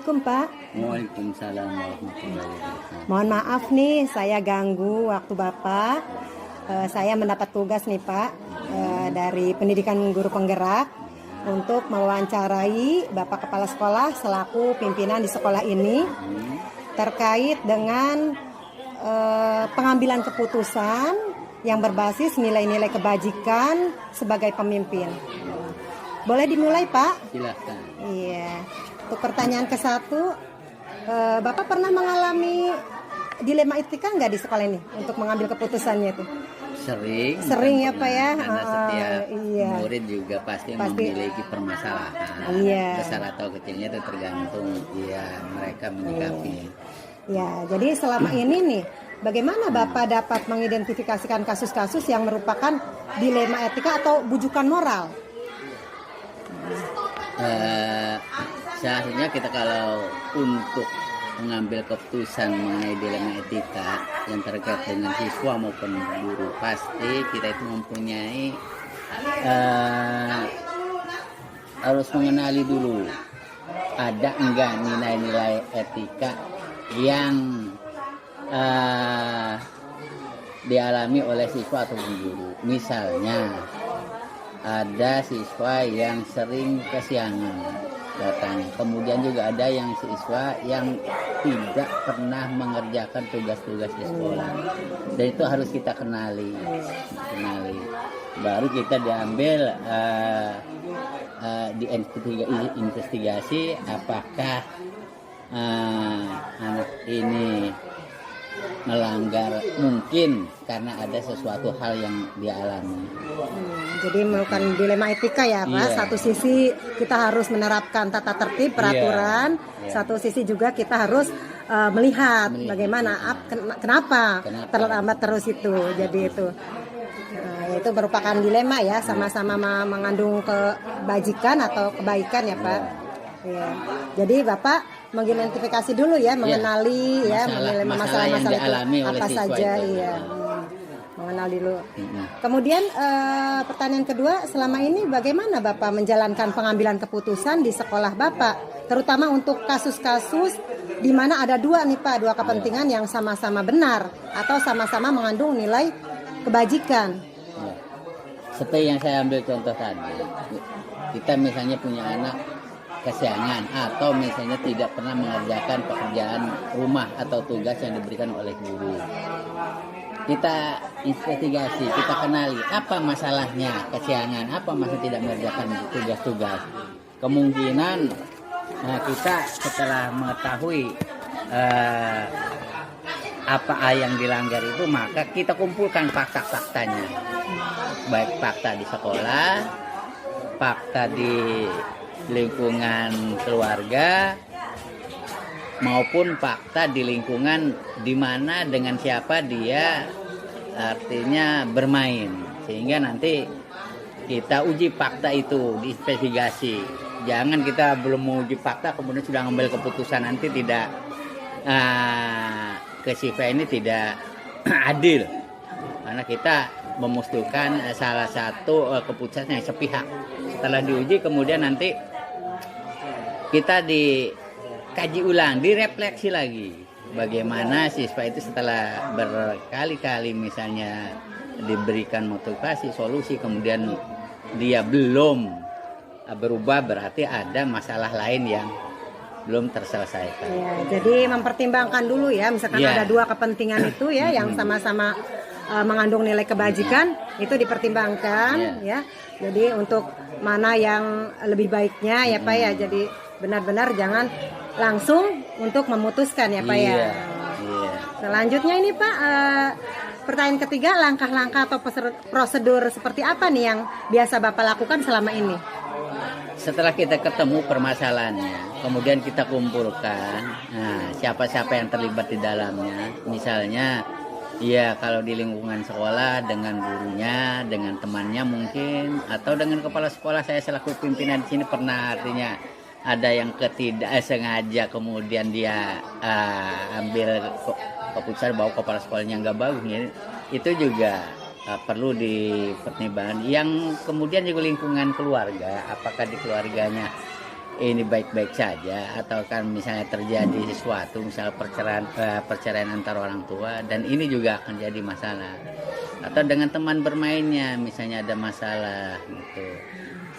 Assalamualaikum Pak. Waalaikumsalam warahmatullahi wabarakatuh. Mohon maaf nih saya ganggu waktu Bapak. Saya mendapat tugas nih Pak dari Pendidikan Guru Penggerak untuk mewawancarai Bapak Kepala Sekolah selaku pimpinan di sekolah ini terkait dengan pengambilan keputusan yang berbasis nilai-nilai kebajikan sebagai pemimpin. Boleh dimulai Pak? Silakan. Iya. Untuk pertanyaan ke-1, Bapak pernah mengalami dilema etika nggak di sekolah ini untuk mengambil keputusannya itu? Sering Ya Pak ya. Karena setiap Iya. murid juga pasti memiliki permasalahan. Iya. Besar atau kecilnya itu tergantung mereka menyikapi. Ya, jadi selama ini nih, bagaimana Bapak dapat mengidentifikasikan kasus-kasus yang merupakan dilema etika atau bujukan moral? Seharusnya kita kalau untuk mengambil keputusan mengenai dilema etika yang terkait dengan siswa maupun guru, pasti kita itu mempunyai harus mengenali dulu ada enggak nilai-nilai etika yang dialami oleh siswa atau guru. Misalnya ada siswa yang sering kesiangan datang, kemudian juga ada yang siswa yang tidak pernah mengerjakan tugas-tugas di sekolah, dan itu harus kita kenali, baru kita diambil diinvestigasi apakah anak ini melanggar, mungkin karena ada sesuatu hal yang dia alami. Jadi melakukan dilema etika ya Pak. Iya. Satu sisi kita harus menerapkan tata tertib, peraturan. Iya. Satu sisi juga kita harus melihat bagaimana, kenapa terlambat terus itu. Jadi itu itu merupakan dilema ya, sama-sama mengandung kebajikan atau kebaikan ya Pak. Iya. Jadi Bapak mengidentifikasi dulu ya, mengenali masalah-masalah itu apa saja ya. Mengenal dulu. Kemudian pertanyaan kedua, selama ini bagaimana Bapak menjalankan pengambilan keputusan di sekolah Bapak, terutama untuk kasus-kasus di mana ada dua kepentingan yang sama-sama benar atau sama-sama mengandung nilai kebajikan. Seperti yang saya ambil contoh tadi, kita misalnya punya anak kesiangan atau misalnya tidak pernah mengerjakan pekerjaan rumah atau tugas yang diberikan oleh guru. Kita investigasi, kita kenali apa masalahnya kesiangan, apa masalah tidak mengerjakan tugas-tugas. Kemungkinan kita setelah mengetahui apa yang dilanggar itu, maka kita kumpulkan fakta-faktanya, baik fakta di sekolah, fakta di lingkungan keluarga, maupun fakta di lingkungan di mana dengan siapa dia artinya bermain, sehingga nanti kita uji fakta itu, diinvestigasi. Jangan kita belum menguji fakta kemudian sudah mengambil keputusan, nanti tidak kesifat ini tidak adil, karena kita memutuskan salah satu keputusan yang sepihak. Setelah diuji kemudian nanti kita dikaji ulang, direfleksi lagi bagaimana siswa itu setelah berkali-kali misalnya diberikan motivasi, solusi, kemudian dia belum berubah, berarti ada masalah lain yang belum terselesaikan. Ya, jadi mempertimbangkan dulu ya, misalkan ada dua kepentingan itu ya yang sama-sama mengandung nilai kebajikan, itu dipertimbangkan ya. Jadi untuk mana yang lebih baiknya ya Pak ya. Jadi benar-benar jangan langsung untuk memutuskan ya Pak ya. Selanjutnya ini Pak, pertanyaan ketiga, langkah-langkah atau prosedur seperti apa nih yang biasa Bapak lakukan selama ini? Setelah kita ketemu permasalahannya, kemudian kita kumpulkan siapa-siapa yang terlibat di dalamnya. Misalnya kalau di lingkungan sekolah dengan gurunya, dengan temannya mungkin, atau dengan kepala sekolah. Saya selaku pimpinan di sini pernah artinya ada yang sengaja kemudian dia ambil keputusan bahwa kepala sekolahnya nggak bagus, itu juga perlu dipertimbangkan. Yang kemudian juga lingkungan keluarga, apakah di keluarganya ini baik-baik saja atau kan misalnya terjadi sesuatu, misal perceraian antar orang tua, dan ini juga akan jadi masalah. Atau dengan teman bermainnya misalnya ada masalah gitu.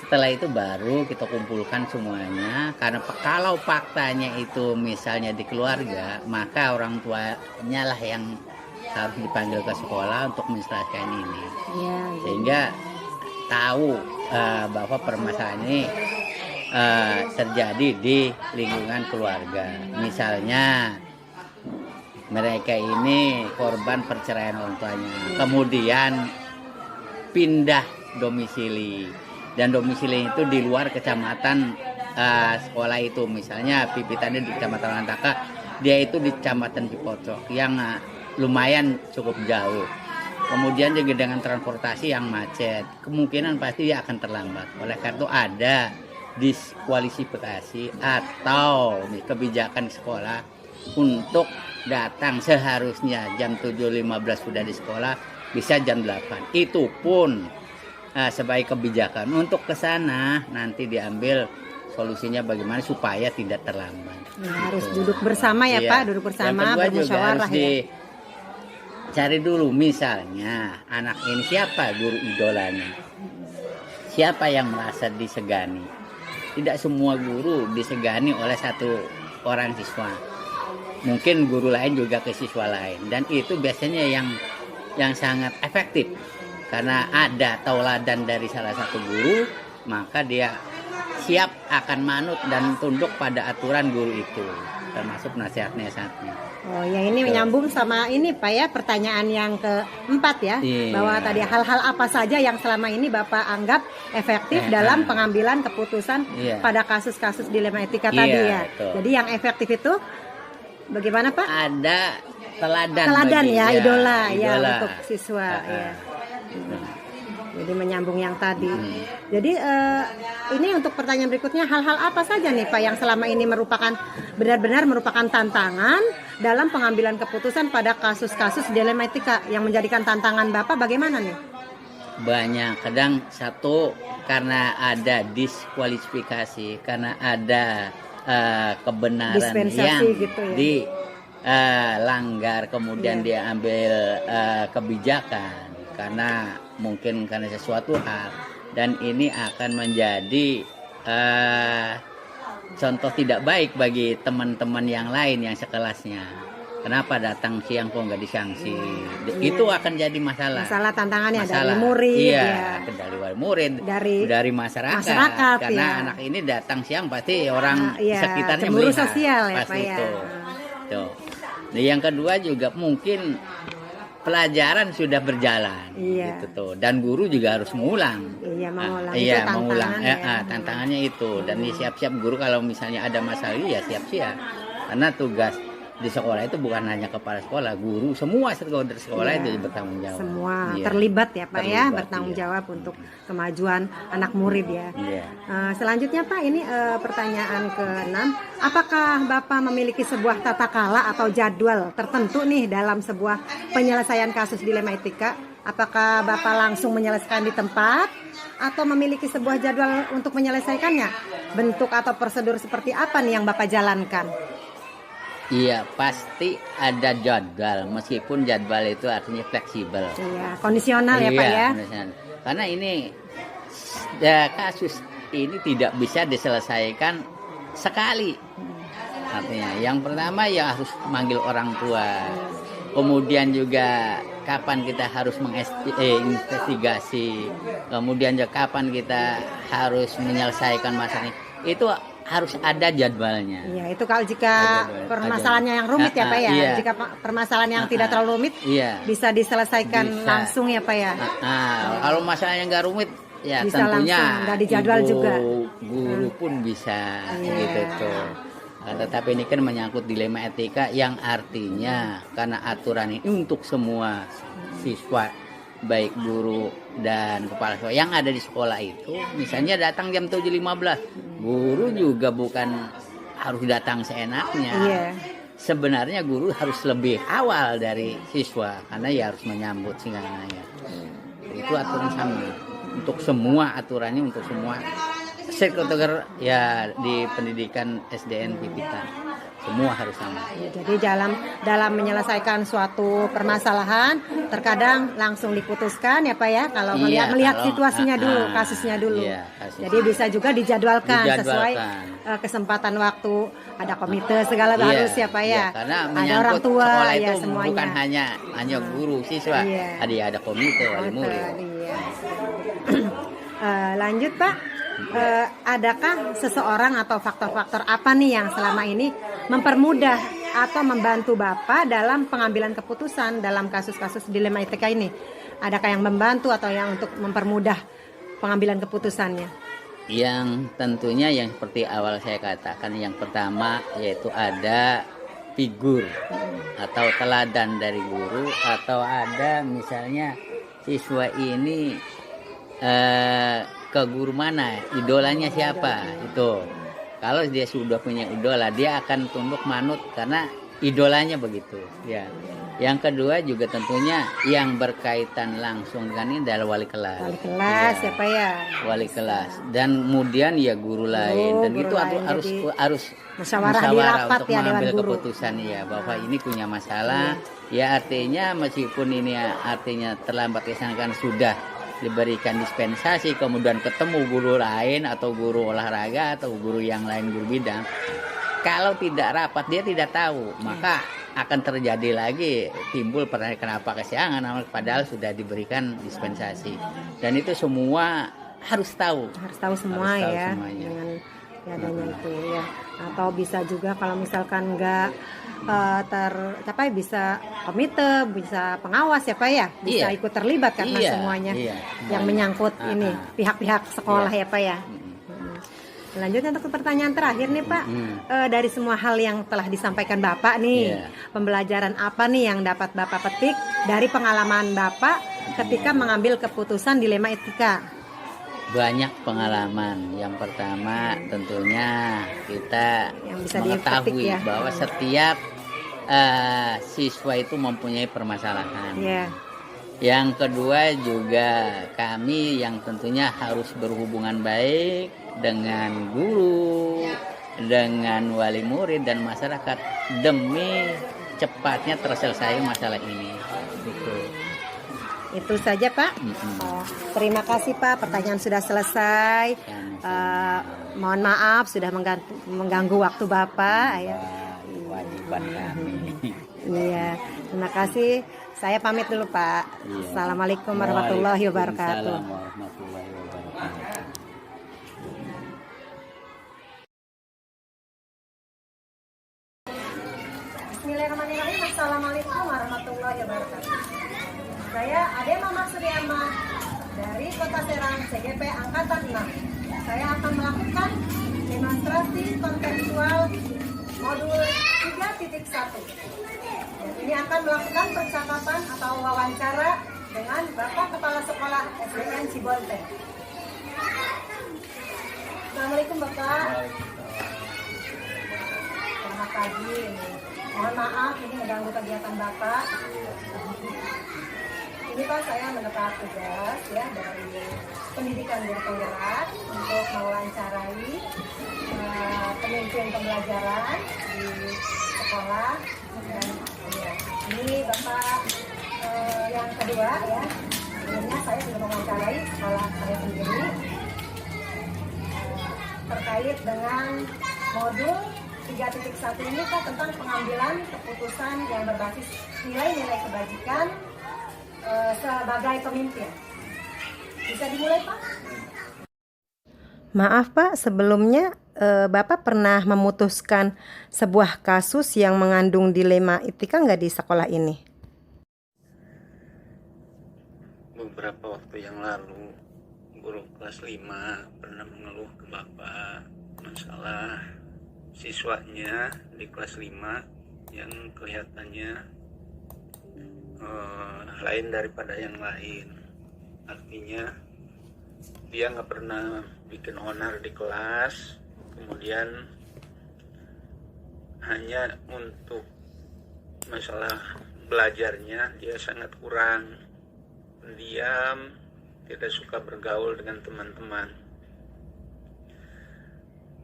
Setelah itu baru kita kumpulkan semuanya, karena kalau faktanya itu misalnya di keluarga, maka orang tuanya lah yang harus dipanggil ke sekolah untuk menyelesaikan ini. Ya, Sehingga tahu bahwa permasalahan ini terjadi di lingkungan keluarga. Misalnya mereka ini korban perceraian orang tuanya, kemudian pindah domisili, dan domisili itu di luar kecamatan sekolah itu. Misalnya pipitannya di kecamatan Lantaka, dia itu di kecamatan Cipocok yang lumayan cukup jauh. Kemudian juga dengan transportasi yang macet, kemungkinan pasti dia akan terlambat. Oleh karena itu ada diskualifikasi atau kebijakan sekolah untuk datang seharusnya jam 7.15 sudah di sekolah, bisa jam 8. Itu pun sebagai kebijakan. Untuk ke sana nanti diambil solusinya bagaimana supaya tidak terlambat. Ya, harus duduk bersama ya, Iya. Pak, duduk bersama, Yang kedua juga bermusyawarah harus ya. cari dulu misalnya anak ini siapa guru idolanya, siapa yang merasa disegani. Tidak semua guru disegani oleh satu orang siswa, mungkin guru lain juga ke siswa lain, dan itu biasanya yang sangat efektif karena ada tauladan dari salah satu guru, maka dia siap akan manut dan tunduk pada aturan guru itu, termasuk nasihat-nasihatnya. Oh ya, ini menyambung sama ini Pak ya, pertanyaan yang keempat ya. Iya. Bahwa tadi hal-hal apa saja yang selama ini Bapak anggap efektif dalam pengambilan keputusan Iya. pada kasus-kasus dilema etika Iya, tadi ya. betul. Jadi yang efektif itu bagaimana Pak? Ada teladan Ya, idola ya idola. untuk siswa ya. Nah, Jadi menyambung yang tadi. Jadi ini untuk pertanyaan berikutnya, hal-hal apa saja nih Pak yang selama ini benar-benar merupakan tantangan dalam pengambilan keputusan pada kasus-kasus dilema etika yang menjadikan tantangan Bapak bagaimana nih? banyak, kadang satu karena ada diskualifikasi, karena ada kebenaran Dispensasi yang gitu ya. dilanggar, kemudian dia ambil kebijakan karena mungkin karena sesuatu hal, dan ini akan menjadi contoh tidak baik bagi teman-teman yang lain yang sekelasnya. Kenapa datang siang kok nggak disanksi? Itu akan jadi masalah. Masalah tantangannya dari Masalah. murid Iya, ya. dari murid, Dari masyarakat. Karena ya. anak ini datang siang pasti orang Iya, sekitarnya cemburu melihat. sosial ya pasti Pak ya. itu. Tuh. Nah, yang kedua juga mungkin pelajaran sudah berjalan, Iya. gitu tuh. Dan guru juga harus mengulang. Iya, mengulang. Itu Iya, tantangan mengulang. ya. Tantangannya itu. Dan siap-siap guru kalau misalnya ada masalah, ya siap-siap. Karena tugas di sekolah itu bukan hanya kepala sekolah, guru, semua stakeholder sekolah Iya. itu bertanggung jawab. Semua Iya. terlibat ya Pak ya, Terlibat, bertanggung iya. jawab untuk kemajuan anak murid ya. Iya. Selanjutnya Pak, ini pertanyaan ke-6. Apakah Bapak memiliki sebuah tata kala atau jadwal tertentu nih dalam sebuah penyelesaian kasus dilema etika? Apakah Bapak langsung menyelesaikan di tempat atau memiliki sebuah jadwal untuk menyelesaikannya? Bentuk atau prosedur seperti apa nih yang Bapak jalankan? Iya, pasti ada jadwal, meskipun jadwal itu artinya fleksibel. Iya, kondisional ya Pak ya. Kondisional. Karena ini kasus ini tidak bisa diselesaikan sekali. Artinya, yang pertama ya harus manggil orang tua. Kemudian juga kapan kita harus menginvestigasi. Kemudian juga kapan kita harus menyelesaikan masalah ini. Itu harus ada jadwalnya. Iya, itu kalau jika permasalahannya yang rumit ya Pak ya. Iya. Jika permasalahan yang tidak terlalu rumit Iya. bisa diselesaikan Bisa. langsung ya Pak ya. Kalau masalahnya nggak rumit, ya Bisa tentunya langsung, nggak dijadwal ibu juga. guru pun bisa Iya. gitu tuh. Tetapi ini kan menyangkut dilema etika yang artinya karena aturan ini untuk semua siswa, baik guru dan kepala sekolah yang ada di sekolah itu, misalnya datang jam 7.15, guru juga bukan harus datang seenaknya. Iya. Sebenarnya guru harus lebih awal dari siswa karena ya harus menyambut segalanya. Itu aturan sama untuk semua, aturannya untuk semua psikotutor ya di pendidikan SDN Pipitan semua harus sama. Ya, jadi dalam menyelesaikan suatu permasalahan terkadang langsung diputuskan ya Pak ya, kalau melihat situasinya dulu, kasusnya dulu. Iya, kasusnya. Jadi bisa juga dijadwalkan sesuai kesempatan waktu, ada komite segala harus ya Pak ya. Karena ada orang tua sekolah ya itu semuanya. bukan hanya guru siswa, ada komite wali murid. Iya. Lanjut Pak, adakah seseorang atau faktor-faktor apa nih yang selama ini mempermudah atau membantu Bapak dalam pengambilan keputusan dalam kasus-kasus dilema etika ini? Adakah yang membantu atau yang untuk mempermudah pengambilan keputusannya? Yang tentunya yang seperti awal saya katakan, yang pertama yaitu ada figur atau teladan dari guru, atau ada misalnya siswa ini ke guru mana, idolanya siapa itu. Kalau dia sudah punya idola, dia akan tunduk manut karena idolanya begitu ya. Yang kedua juga tentunya yang berkaitan langsung dengan ini adalah wali kelas. Wali kelas ya Pak ya. Wali kelas, dan kemudian ya guru lain, dan itu harus musyawarah rapat untuk ya, mengambil Dewan Guru. keputusan ya bahwa ini punya masalah. Ya artinya meskipun ini artinya terlambat dilaksanakan, sudah diberikan dispensasi, kemudian ketemu guru lain atau guru olahraga atau guru yang lain, guru bidang. Kalau tidak rapat, dia tidak tahu, maka akan terjadi lagi timbul pertanyaan kenapa kesiangan, padahal sudah diberikan dispensasi. Dan itu semua harus tahu semua ya semuanya. Dengan adanya itu ya. Atau bisa juga kalau misalkan nggak tercapai, bisa komite, bisa pengawas ya Pak ya, bisa ikut terlibat karena semuanya yang menyangkut ini pihak-pihak sekolah ya Pak ya. Lanjut untuk pertanyaan terakhir nih Pak, dari semua hal yang telah disampaikan Bapak nih, pembelajaran apa nih yang dapat Bapak petik dari pengalaman Bapak ketika mengambil keputusan dilema etika? Banyak pengalaman. Yang pertama tentunya kita yang bisa mengetahui ya, bahwa setiap siswa itu mempunyai permasalahan. Yang kedua juga kami yang tentunya harus berhubungan baik dengan guru, dengan wali murid dan masyarakat demi cepatnya terselesai masalah ini. Itu saja Pak. Terima kasih Pak, pertanyaan sudah selesai. Mohon maaf sudah mengganggu waktu Bapak ya. Kewajiban kami. Iya, terima kasih. Saya pamit dulu Pak. Assalamualaikum warahmatullahi wabarakatuh. Warahmatullahi wabarakatuh. Bismillahirrahmanirrahim. Assalamualaikum warahmatullahi wabarakatuh. Saya Ade Mama Suryama dari Kota Serang, CGP Angkatan 6. Saya akan melakukan demonstrasi kontekstual modul 3.1. Dan ini akan melakukan percakapan atau wawancara dengan Bapak Kepala Sekolah SDN Cibonteng. Assalamualaikum Bapak. Selamat pagi. Mohon maaf ini mengganggu kegiatan Bapak. Ini Pak, saya mendapat tugas ya dari pendidikan guru penggerak untuk mewawancarai pemimpin pembelajaran di sekolah. Dan ya, ini Bapak yang kedua ya. Sebelumnya saya sudah mewawancarai sekolah saya sendiri terkait dengan modul 3.1 ini Pak, tentang pengambilan keputusan yang berbasis nilai-nilai kebajikan sebagai pemimpin. Bisa dimulai Pak? Maaf Pak, sebelumnya Bapak pernah memutuskan sebuah kasus yang mengandung dilema etika nggak di sekolah ini? Beberapa waktu yang lalu, guru kelas 5 pernah mengeluh ke Bapak masalah siswanya di kelas 5 yang kelihatannya lain daripada yang lain. Artinya dia nggak pernah bikin onar di kelas, kemudian hanya untuk masalah belajarnya dia sangat kurang, pendiam, tidak suka bergaul dengan teman-teman.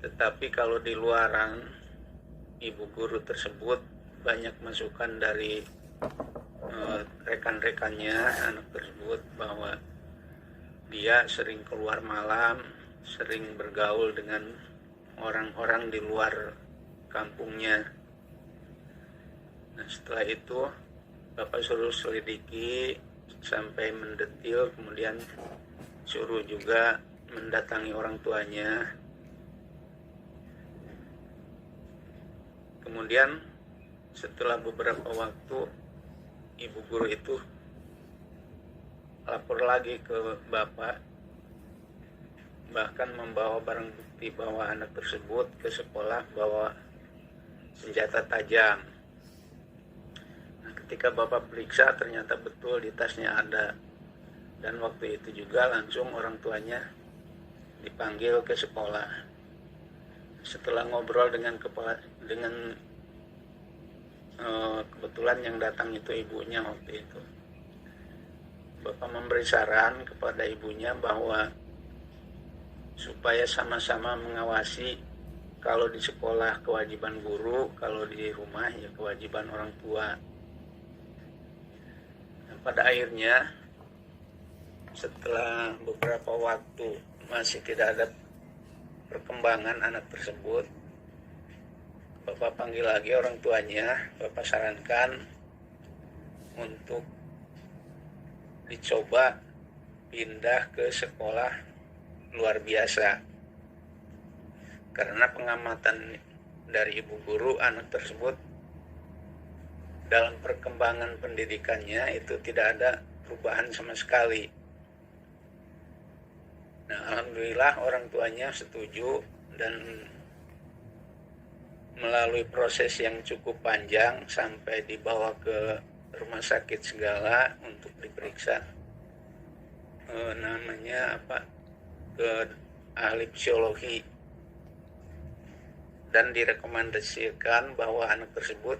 Tetapi kalau di luaran, ibu guru tersebut banyak masukan dari rekan-rekannya anak tersebut bahwa dia sering keluar malam, sering bergaul dengan orang-orang di luar kampungnya. Nah, setelah itu Bapak suruh selidiki sampai mendetil, kemudian suruh juga mendatangi orang tuanya. Kemudian setelah beberapa waktu, ibu guru itu lapor lagi ke Bapak, bahkan membawa barang bukti bahwa anak tersebut ke sekolah bawa senjata tajam. Nah, ketika Bapak periksa ternyata betul di tasnya ada, dan waktu itu juga langsung orang tuanya dipanggil ke sekolah. Setelah ngobrol dengan kebetulan yang datang itu ibunya waktu itu, Bapak memberi saran kepada ibunya bahwa supaya sama-sama mengawasi, kalau di sekolah kewajiban guru, kalau di rumah ya kewajiban orang tua. Nah, pada akhirnya setelah beberapa waktu masih tidak ada perkembangan anak tersebut, Bapak panggil lagi orang tuanya. Bapak sarankan untuk dicoba pindah ke sekolah luar biasa, karena pengamatan dari ibu guru, anak tersebut dalam perkembangan pendidikannya itu tidak ada perubahan sama sekali. Nah, alhamdulillah orang tuanya setuju, dan melalui proses yang cukup panjang sampai dibawa ke rumah sakit segala untuk diperiksa ke ahli psikologi, dan direkomendasikan bahwa anak tersebut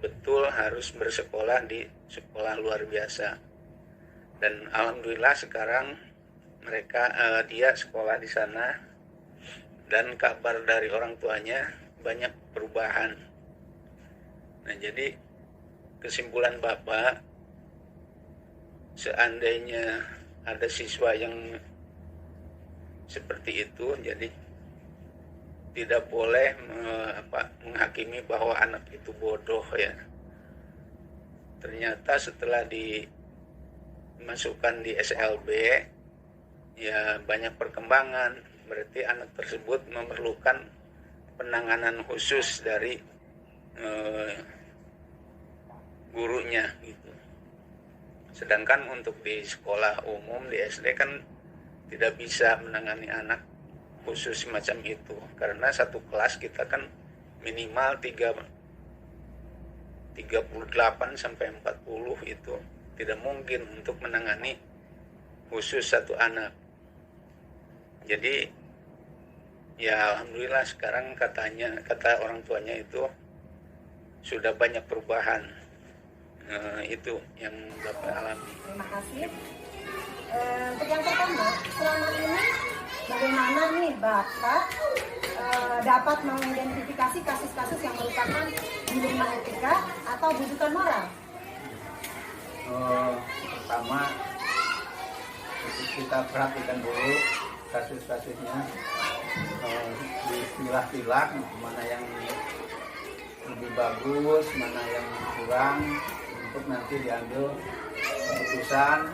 betul harus bersekolah di sekolah luar biasa. Dan alhamdulillah sekarang dia sekolah di sana, dan kabar dari orang tuanya banyak perubahan. Nah, jadi kesimpulan Bapak, seandainya ada siswa yang seperti itu, jadi tidak boleh menghakimi bahwa anak itu bodoh ya. Ternyata setelah dimasukkan di SLB ya banyak perkembangan, berarti anak tersebut memerlukan penanganan khusus dari gurunya gitu. Sedangkan untuk di sekolah umum di SD kan tidak bisa menangani anak khusus semacam itu, karena satu kelas kita kan minimal 38 sampai 40 itu tidak mungkin untuk menangani khusus satu anak. Jadi ya alhamdulillah sekarang kata orang tuanya itu sudah banyak perubahan. Itu yang Bapak alami. Terima kasih. Untuk yang pertama, selama ini bagaimana nih Bapak dapat mengidentifikasi kasus-kasus yang merupakan dilema etika atau bujukan moral? Pertama, kita perhatikan dulu kasus-kasusnya, dipilah-pilah mana yang lebih bagus, mana yang kurang, untuk nanti diambil keputusan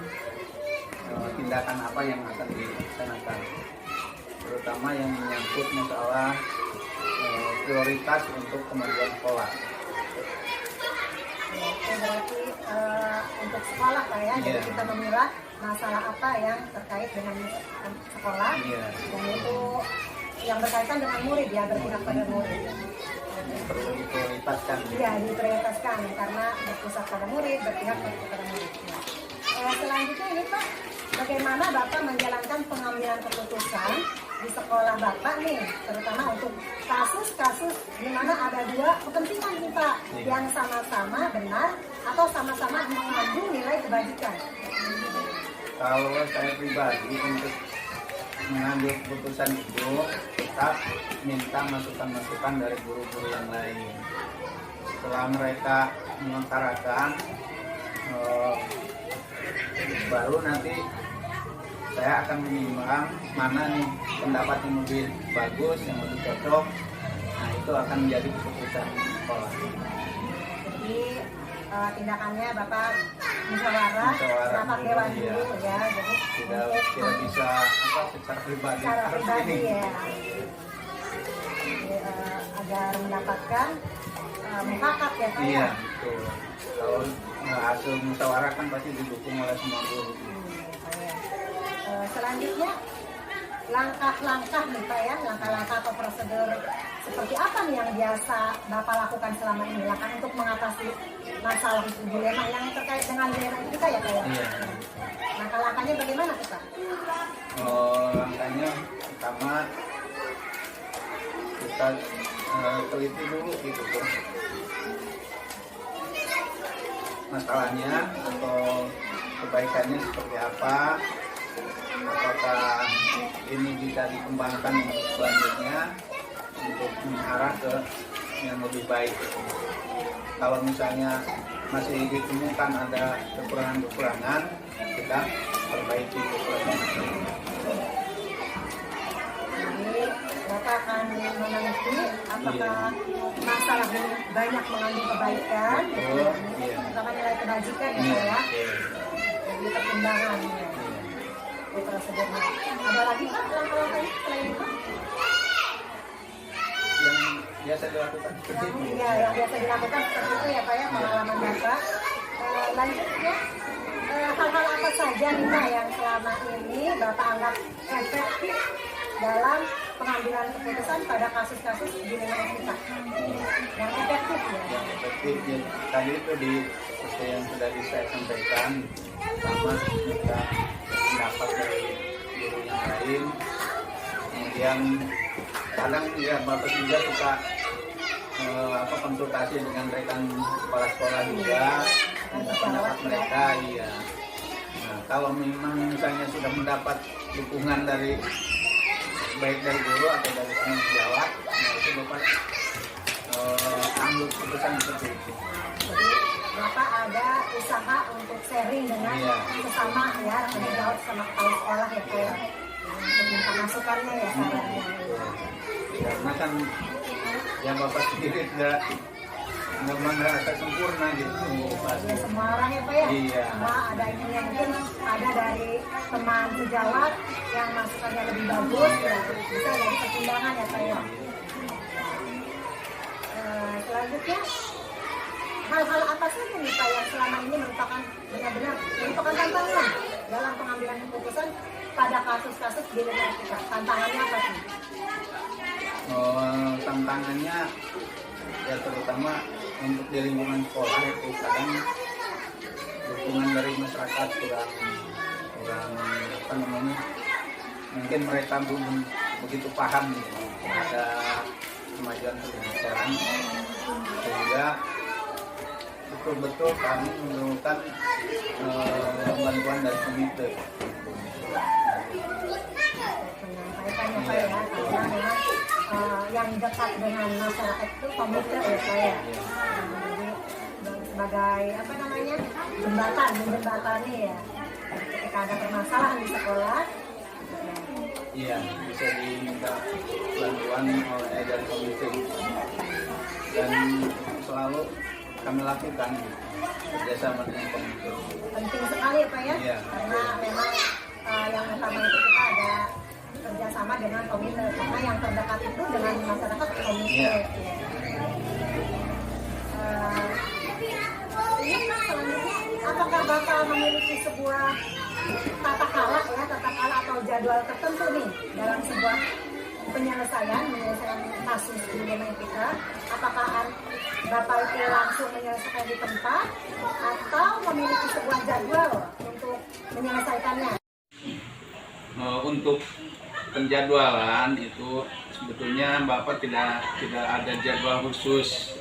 tindakan apa yang akan dilaksanakan, terutama yang menyangkut masalah prioritas untuk kemajuan sekolah. Berarti untuk sekolah Pak ya, jadi kita memilah masalah apa yang terkait dengan sekolah, dan itu yang berkaitan dengan murid ya, berpihak pada murid. Perlu diprioritaskan. Iya, diprioritaskan karena berpusat pada murid, berpihak pada murid. Selanjutnya ini Pak, bagaimana Bapak menjalankan pengambilan keputusan di sekolah Bapak nih, terutama untuk kasus-kasus di mana ada dua kepentingan nih Pak, yang sama-sama benar atau sama-sama mengandung nilai kebajikan? Kalau saya pribadi untuk mengambil keputusan itu tetap minta masukan-masukan dari guru-guru yang lain. Setelah mereka mengutarakan, baru nanti saya akan menimbang mana nih pendapat yang lebih bagus, yang lebih cocok. Nah, itu akan menjadi keputusan sekolah. Jadi tindakannya Bapak musyawarah rapat dewan dulu ya. Jadi tidak bisa secara pribadi. Secara pribadi ya. Jadi, agar mendapatkan mufakat ya Pak ya. Iya, betul. Kalau hasil musyawarah kan pasti didukung oleh semua guru. Selanjutnya langkah-langkah nih Pak ya, langkah-langkah atau prosedur seperti apa nih yang biasa Bapak lakukan selama ini langkah untuk mengatasi masalah itu, dilema yang terkait dengan dilema itu kita ya Pak ya? Iya. Langkah-langkahnya bagaimana kita? Langkahnya pertama kita teliti dulu gitu tuh masalahnya atau kebaikannya seperti apa, apakah ini bisa dikembangkan selanjutnya untuk mengarah ke yang lebih baik. Kalau misalnya masih ditemukan ada kekurangan-kekurangan, kita perbaiki kekurangan. Jadi Bapak akan meneliti apakah masalah ini banyak mengandung kebaikan, Betul, iya. apakah nilai kebajikan ya Pak ya? Jadi pertimbangan ya. Itu prosedurnya. Ada lagi Pak langkah-langkahnya selain itu? Yang biasa dilakukan seperti itu. Iya, yang biasa dilakukan seperti itu ya Pak ya, pengalaman Bapak. Lanjutnya, hal-hal apa saja nih Pak yang selama ini Bapak anggap efektif dalam pengambilan keputusan pada kasus-kasus dilema etika? Yang efektif ya? Yang efektif ya, tadi itu seperti yang sudah saya sampaikan, pertama kita mendapat dari guru yang lain, kemudian kadang ya Bapak juga suka konsultasi dengan rekan kepala sekolah juga, minta pendapat mereka. Iya. Nah, kalau memang misalnya sudah mendapat dukungan dari baik dari guru atau dari teman sejawat, nah itu Bapak ambil keputusan seperti itu. Jadi Bapak ada usaha untuk sharing dengan sesama ya, rekan sejawat sama kepala sekolah ya Pak ya, untuk minta masukannya ya sarannya. Karena kan yang Bapak sendiri nggak merasa sempurna gitu. Ya, semua orang ya Pak ya, Iya. semua ada ininya, mungkin ada dari teman sejawat yang masukannya lebih bagus ya, bisa dari pertimbangan ya Pak ya. Selanjutnya hal-hal apa saja nih Pak yang selama ini merupakan benar-benar merupakan tantangan dalam pengambilan keputusan pada kasus-kasus dilema etika? Tantangannya apa sih? Tantangannya ya terutama untuk di lingkungan sekolah itu kadang dukungan dari masyarakat kurang apa namanya, mungkin mereka belum begitu paham gitu, ada kemajuan pendidikan, sehingga betul-betul kami memerlukan bantuan dari komite. Menyampaikannya Pak ya, karena memang yang dekat dengan masyarakat itu komite ya Pak ya. Jadi sebagai apa namanya, menjembatani ya ketika ada permasalahan di sekolah. Iya, bisa diminta bantuan oleh dari komite dan selalu kami lakukan kerjasama dengan komite. Penting sekali ya Pak ya, Iya. karena memang yang utama itu kita ada kerjasama dengan komite, karena yang terdekat itu dengan masyarakat komite. Iya. Ini Pak, selanjutnya apakah Bapak memiliki sebuah tata kelola atau jadwal tertentu nih dalam sebuah penyelesaian kasus dilema etika? Apakah Bapak itu langsung menyelesaikan di tempat atau memiliki sebuah jadwal untuk menyelesaikannya? Untuk penjadwalan itu sebetulnya Bapak tidak ada jadwal khusus,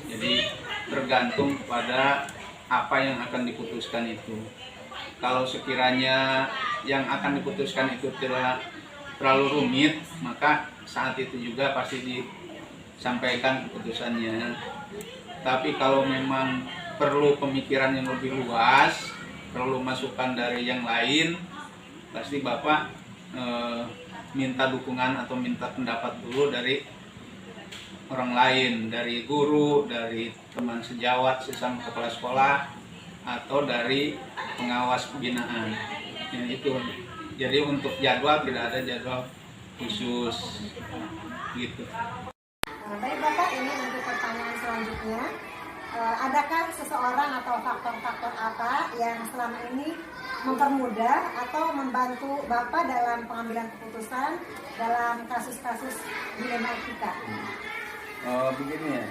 jadi tergantung pada apa yang akan diputuskan itu. Kalau sekiranya yang akan diputuskan itu terlalu rumit, maka saat itu juga pasti disampaikan keputusannya. Tapi kalau memang perlu pemikiran yang lebih luas, perlu masukan dari yang lain, pasti Bapak minta dukungan atau minta pendapat dulu dari orang lain, dari guru, dari teman sejawat sesama kepala sekolah, atau dari pengawas pembinaan. Ya, itu. Jadi untuk jadwal tidak ada jadwal khusus gitu. Baik Bapak, ini untuk pertanyaan selanjutnya. Adakah seseorang atau faktor-faktor apa yang selama ini mempermudah atau membantu Bapak dalam pengambilan keputusan dalam kasus-kasus dilema etika? Begini ya,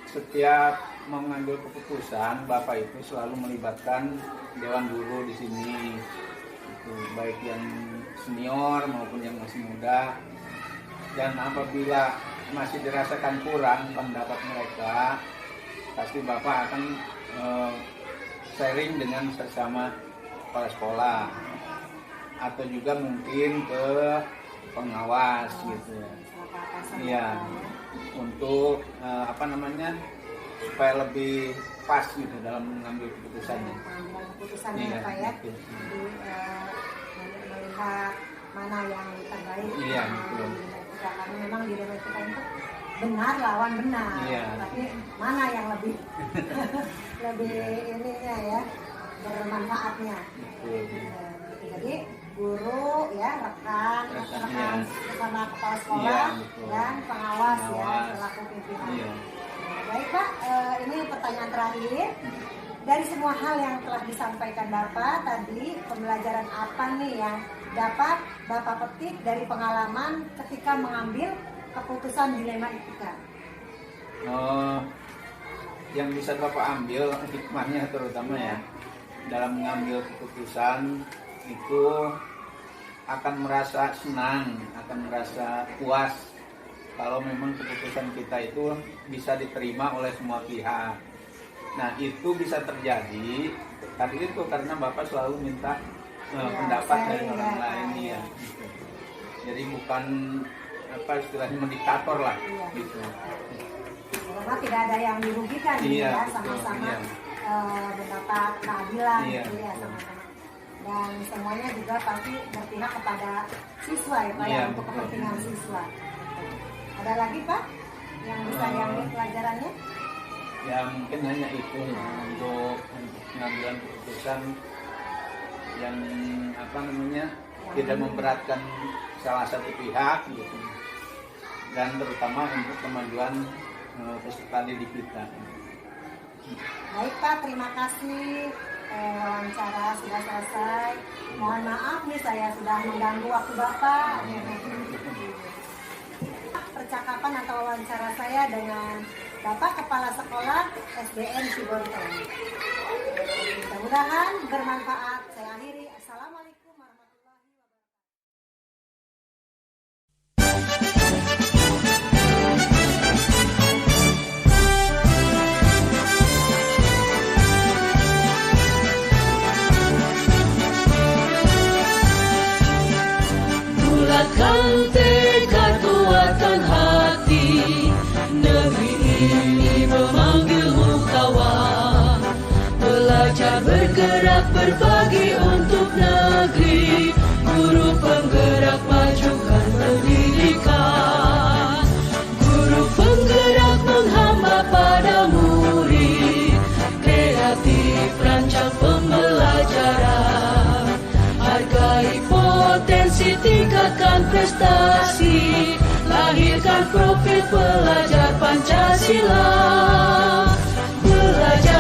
setiap mengambil keputusan Bapak itu selalu melibatkan dewan guru di sini, itu baik yang senior maupun yang masih muda. Dan apabila masih dirasakan kurang pendapat mereka, pasti Bapak akan sharing dengan sesama kepala sekolah atau juga mungkin ke pengawas gitu. Iya, untuk supaya lebih pas gitu dalam mengambil keputusannya. Pengambilan keputusannya Iya, ya Pak ya, betul. melihat mana yang terbaik. Iya, betul. Karena memang di dalam kita itu benar lawan benar, Iya. tapi mana yang lebih lebih ininya ya, bermanfaatnya. Betul. Jadi guru ya, rekan Iya. bersama kepala sekolah Iya, betul. dan pengawas ya Pengawas. selaku pimpinan. Iya. Baik Pak, ini pertanyaan terakhir. Dari semua hal yang telah disampaikan Bapak tadi, pembelajaran apa nih yang dapat Bapak petik dari pengalaman ketika mengambil keputusan dilema etika? Yang bisa Bapak ambil hikmahnya terutama ya dalam mengambil keputusan itu akan merasa senang, akan merasa puas kalau memang keputusan kita itu bisa diterima oleh semua pihak. Nah itu bisa terjadi tadi itu karena Bapak selalu minta pendapat dari orang lain ya. Gitu. Jadi bukan istilahnya mendiktator lah gitu. Karena tidak ada yang dirugikan Iya, ya, betul, sama-sama iya. mendapat keadilan Iya, gitu ya betul. sama-sama. Dan semuanya juga pasti berpihak kepada siswa ya Pak Iya, ya, untuk betul. kepentingan siswa. Ada lagi Pak yang bisa diambil pelajarannya? Ya mungkin hanya itu untuk pengambilan keputusan yang tidak memberatkan salah satu pihak gitu, dan terutama untuk kemajuan peserta didik kita. Baik Pak, terima kasih. Wawancara sudah selesai. Mohon maaf nih saya sudah mengganggu waktu Bapak. Percakapan atau wawancara saya dengan Bapak Kepala Sekolah SDN Cibontong. Mudah-mudahan bermanfaat. Saya akhiri. Assalamualaikum warahmatullahi wabarakatuh. Bulatkan tekad, kuatkan hati, negeri ini memanggilmu kawan. Belajar bergerak berbagi untuk negeri, guru penggerak majukan pendidikan. Guru penggerak menghamba pada murid, kreatif rancang pembelajaran. Hargai potensi, tingkatkan prestasi, lahirkan profil pelajar Pancasila. Belajar